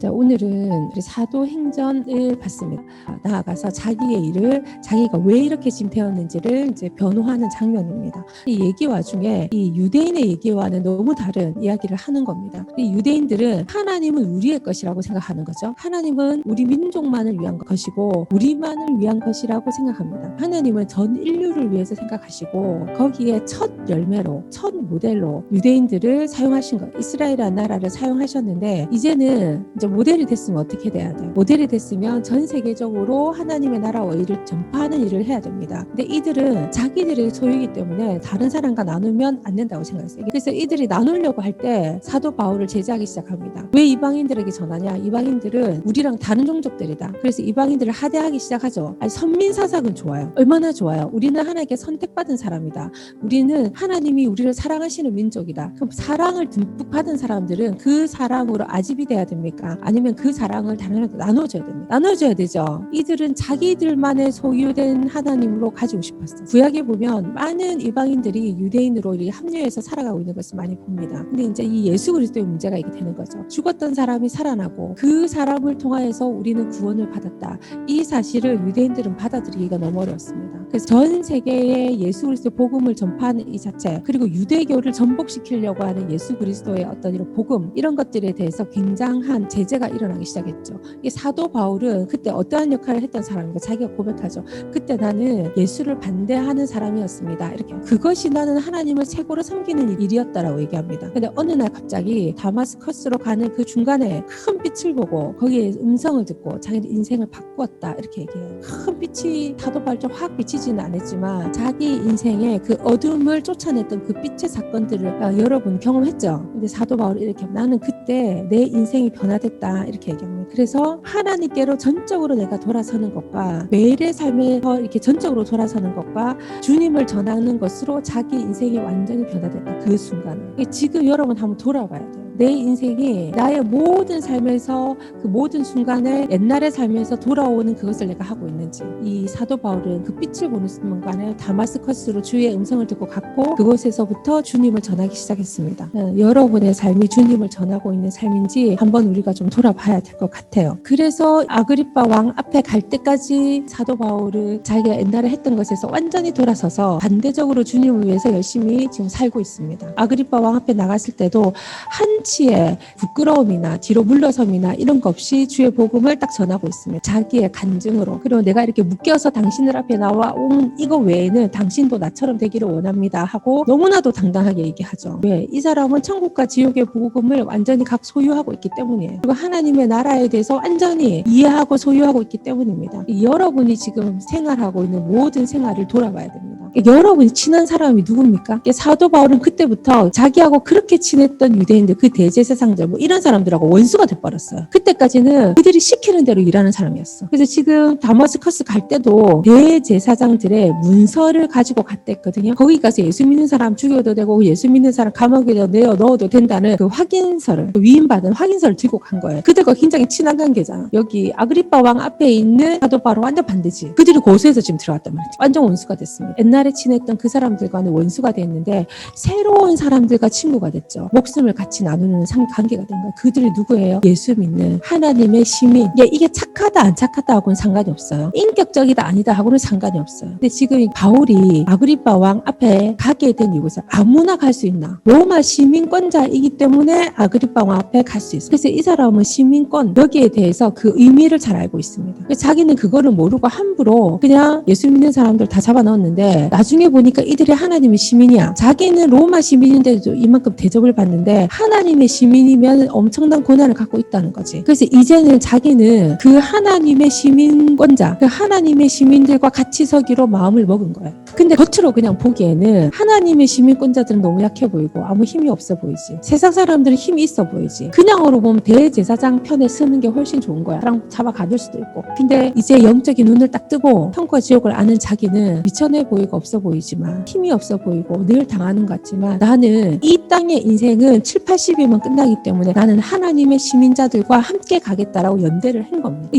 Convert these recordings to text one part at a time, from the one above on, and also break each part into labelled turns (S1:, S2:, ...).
S1: 자, 오늘은 우리 사도행전을 봤습니다. 나아가서 자기의 일을 자기가 왜 이렇게 지금 되었는지를 이제 변호하는 장면입니다. 이 얘기 와중에 이 유대인의 얘기와는 너무 다른 이야기를 하는 겁니다. 이 유대인들은 하나님은 우리의 것이라고 생각하는 거죠. 하나님은 우리 민족만을 위한 것이고 우리만을 위한 것이라고 생각합니다. 하나님은 전 인류를 위해서 생각하시고 거기에 첫 열매로 첫 모델로 유대인들을 사용하신 것, 이스라엘이라는 나라를 사용하셨는데 이제는 이제 모델이 됐으면 어떻게 돼야 돼요? 모델이 됐으면 전 세계적으로 하나님의 나라와 일을 전파하는 일을 해야 됩니다. 근데 이들은 자기들의 소유이기 때문에 다른 사람과 나누면 안 된다고 생각했어요. 그래서 이들이 나누려고 할 때 사도 바울을 제지하기 시작합니다. 왜 이방인들에게 전하냐? 이방인들은 우리랑 다른 종족들이다. 그래서 이방인들을 하대하기 시작하죠. 아니, 선민사상은 좋아요. 얼마나 좋아요? 우리는 하나님께 선택받은 사람이다. 우리는 하나님이 우리를 사랑하시는 민족이다. 그럼 사랑을 듬뿍 받은 사람들은 그 사랑으로 아집이 돼야 됩니까? 아니면 그 사랑을 다른 사람한테 나눠줘야 됩니다. 나눠줘야 되죠. 이들은 자기들만의 소유된 하나님으로 가지고 싶었어요. 구약에 보면 많은 이방인들이 유대인으로 이렇게 합류해서 살아가고 있는 것을 많이 봅니다. 근데 이제 이 예수 그리스도의 문제가 이게 되는 거죠. 죽었던 사람이 살아나고 그 사람을 통하여서 우리는 구원을 받았다. 이 사실을 유대인들은 받아들이기가 너무 어려웠습니다. 그래서 전 세계에 예수 그리스도 복음을 전파하는 이 자체, 그리고 유대교를 전복시키려고 하는 예수 그리스도의 어떤 이런 복음, 이런 것들에 대해서 굉장한 제재가 일어나기 시작했죠. 이 사도 바울은 그때 어떠한 역할을 했던 사람인가? 자기가 고백하죠. 그때 나는 예수를 반대하는 사람이었습니다. 이렇게. 그것이 나는 하나님을 최고로 섬기는 일이었다라고 얘기합니다. 근데 어느 날 갑자기 다마스커스로 가는 그 중간에 큰 빛을 보고 거기에 음성을 듣고 자기 인생을 바꾸었다. 이렇게 얘기해요. 큰 빛이 사도 바울처럼 확 비치지는 않았지만 자기 인생의 그 어둠을 쫓아냈던 그 빛의 사건들을 여러분 경험했죠. 근데 사도 바울이 이렇게 나는 그때 내 인생이 변화됐다. 이렇게 얘기합니다. 그래서 하나님께로 전적으로 내가 돌아서는 것과 매일의 삶에서 이렇게 전적으로 돌아서는 것과 주님을 전하는 것으로 자기 인생이 완전히 변화됐다. 그 순간에. 지금 여러분 한번 돌아봐야 돼요. 내 인생이 나의 모든 삶에서 그 모든 순간에 옛날의 삶에서 돌아오는 그것을 내가 하고 있는지. 이 사도 바울은 그 빛을 보는 순간에 다마스커스로 주의 음성을 듣고 갔고 그곳에서부터 주님을 전하기 시작했습니다. 여러분의 삶이 주님을 전하고 있는 삶인지 한번 우리가 좀 돌아봐야 될 것 같아요. 그래서 아그리빠 왕 앞에 갈 때까지 사도 바울은 자기가 옛날에 했던 것에서 완전히 돌아서서 반대적으로 주님을 위해서 열심히 지금 살고 있습니다. 아그리빠 왕 앞에 나갔을 때도 한치의 부끄러움이나 뒤로 물러섬이나 이런 것 없이 주의 복음을 딱 전하고 있습니다. 자기의 간증으로. 그리고 내가 이렇게 묶여서 당신들 앞에 나와 온 이거 외에는 당신도 나처럼 되기를 원합니다 하고 너무나도 당당하게 얘기하죠. 왜? 이 사람은 천국과 지옥의 복음을 완전히 각 소유하고 있기 때문이에요. 그리고 하나님의 나라에 대해서 완전히 이해하고 소유하고 있기 때문입니다. 여러분이 지금 생활하고 있는 모든 생활을 돌아봐야 됩니다. 여러분이 친한 사람이 누굽니까? 사도 바울은 그때부터 자기하고 그렇게 친했던 유대인들, 그 대제사장들 뭐 이런 사람들하고 원수가 돼버렸어요. 그때까지는 그들이 시키는 대로 일하는 사람이었어. 그래서 지금 다마스커스 갈 때도 대제사장들의 문서를 가지고 갔댔거든요. 거기 가서 예수 믿는 사람 죽여도 되고 예수 믿는 사람 감옥에 내어 넣어도 된다는 그 확인서를, 위임받은 확인서를 들고 간 거예요. 그들과 굉장히 친한 관계잖아. 여기 아그리빠 왕 앞에 있는 사도 바울은 완전 반대지. 그들이 고소해서 지금 들어왔단 말이지. 완전 원수가 됐습니다. 옛날에 친했던 그 사람들과는 원수가 됐는데 새로운 사람들과 친구가 됐죠. 목숨을 같이 나누는 관계가 된 거예요. 그들이 누구예요? 예수 믿는 하나님의 시민. 이게 착하다 안 착하다 하고는 상관이 없어요. 인격적이다 아니다 하고는 상관이 없어요. 근데 지금 바울이 아그리빠 왕 앞에 가게 된 이곳은 아무나 갈 수 있나? 로마 시민권자이기 때문에 아그리빠 왕 앞에 갈 수 있어요. 그래서 이 사람은 시민권 여기에 대해서 그 의미를 잘 알고 있습니다. 자기는 그거를 모르고 함부로 그냥 예수 믿는 사람들 다 잡아넣었는데 나중에 보니까 이들이 하나님의 시민이야. 자기는 로마 시민인데도 이만큼 대접을 받는데 하나님의 시민이면 엄청난 고난을 갖고 있다는 거지. 그래서 이제는 자기는 그 하나님의 시민권자, 그 하나님의 시민들과 같이 서기로 마음을 먹은 거예요. 근데 겉으로 그냥 보기에는 하나님의 시민권자들은 너무 약해 보이고 아무 힘이 없어 보이지. 세상 사람들은 힘이 있어 보이지. 그냥으로 보면 대제사장 편에 서는 게 훨씬 좋은 거야. 사람 잡아 가둘 수도 있고. 근데 이제 영적인 눈을 딱 뜨고 천국과 지옥을 아는 자기는 미천해 보이고 없어 보이지만 힘이 없어 보이고 늘 당하는 것 같지만 나는 이 땅의 인생은 7, 80이면 끝나기 때문에 나는 하나님의 시민자들과 함께 가겠다라고 연대를 한 겁니다.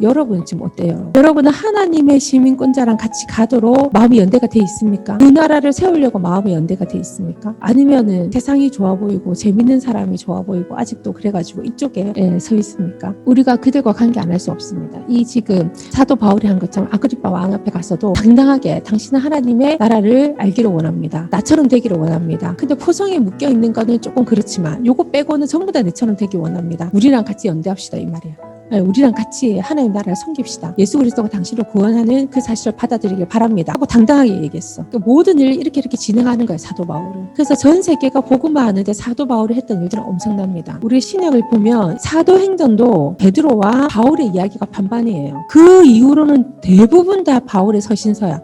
S1: 여러분 지금 어때요? 여러분은 하나님의 시민권자랑 같이 가도록 마음이 연대가 돼 있습니까? 그 나라를 세우려고 마음이 연대가 돼 있습니까? 아니면은 세상이 좋아 보이고 재밌는 사람이 좋아 보이고 아직도 그래가지고 이쪽에 서 있습니까? 우리가 그들과 관계 안 할 수 없습니다. 이 지금 사도 바울이 한 것처럼 아그리파 왕 앞에 가서도 당당하게 당신은 하나님의 나라를 알기를 원합니다. 나처럼 되기를 원합니다. 근데 포성에 묶여 있는 거는 조금 그렇지만 요거 빼고는 전부 다 내처럼 되기 원합니다. 우리랑 같이 연대합시다 이 말이에요. 우리랑 같이 하나님 나라를 섬깁시다. 예수 그리스도가 당신을 구원하는 그 사실을 받아들이길 바랍니다. 하고 당당하게 얘기했어. 그러니까 모든 일을 이렇게 진행하는 거예요, 사도 바울은. 그래서 전 세계가 복음화 하는데 사도 바울이 했던 일들은 엄청납니다. 우리 신약을 보면 사도행전도 베드로와 바울의 이야기가 반반이에요. 그 이후로는 대부분 다 바울의 서신서야.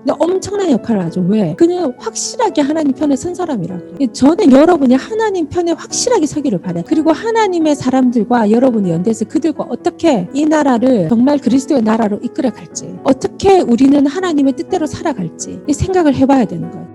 S1: 근데 엄청난 역할을 하죠. 왜? 그는 확실하게 하나님 편에 선 사람이라. 저는 여러분이 하나님 편에 확실하게 서기를 바래요. 그리고 하나님의 사람들과 여러분이 연대해서 그들과 어떻게 이 나라를 정말 그리스도의 나라로 이끌어 갈지, 어떻게 우리는 하나님의 뜻대로 살아갈지 이 생각을 해봐야 되는 거예요.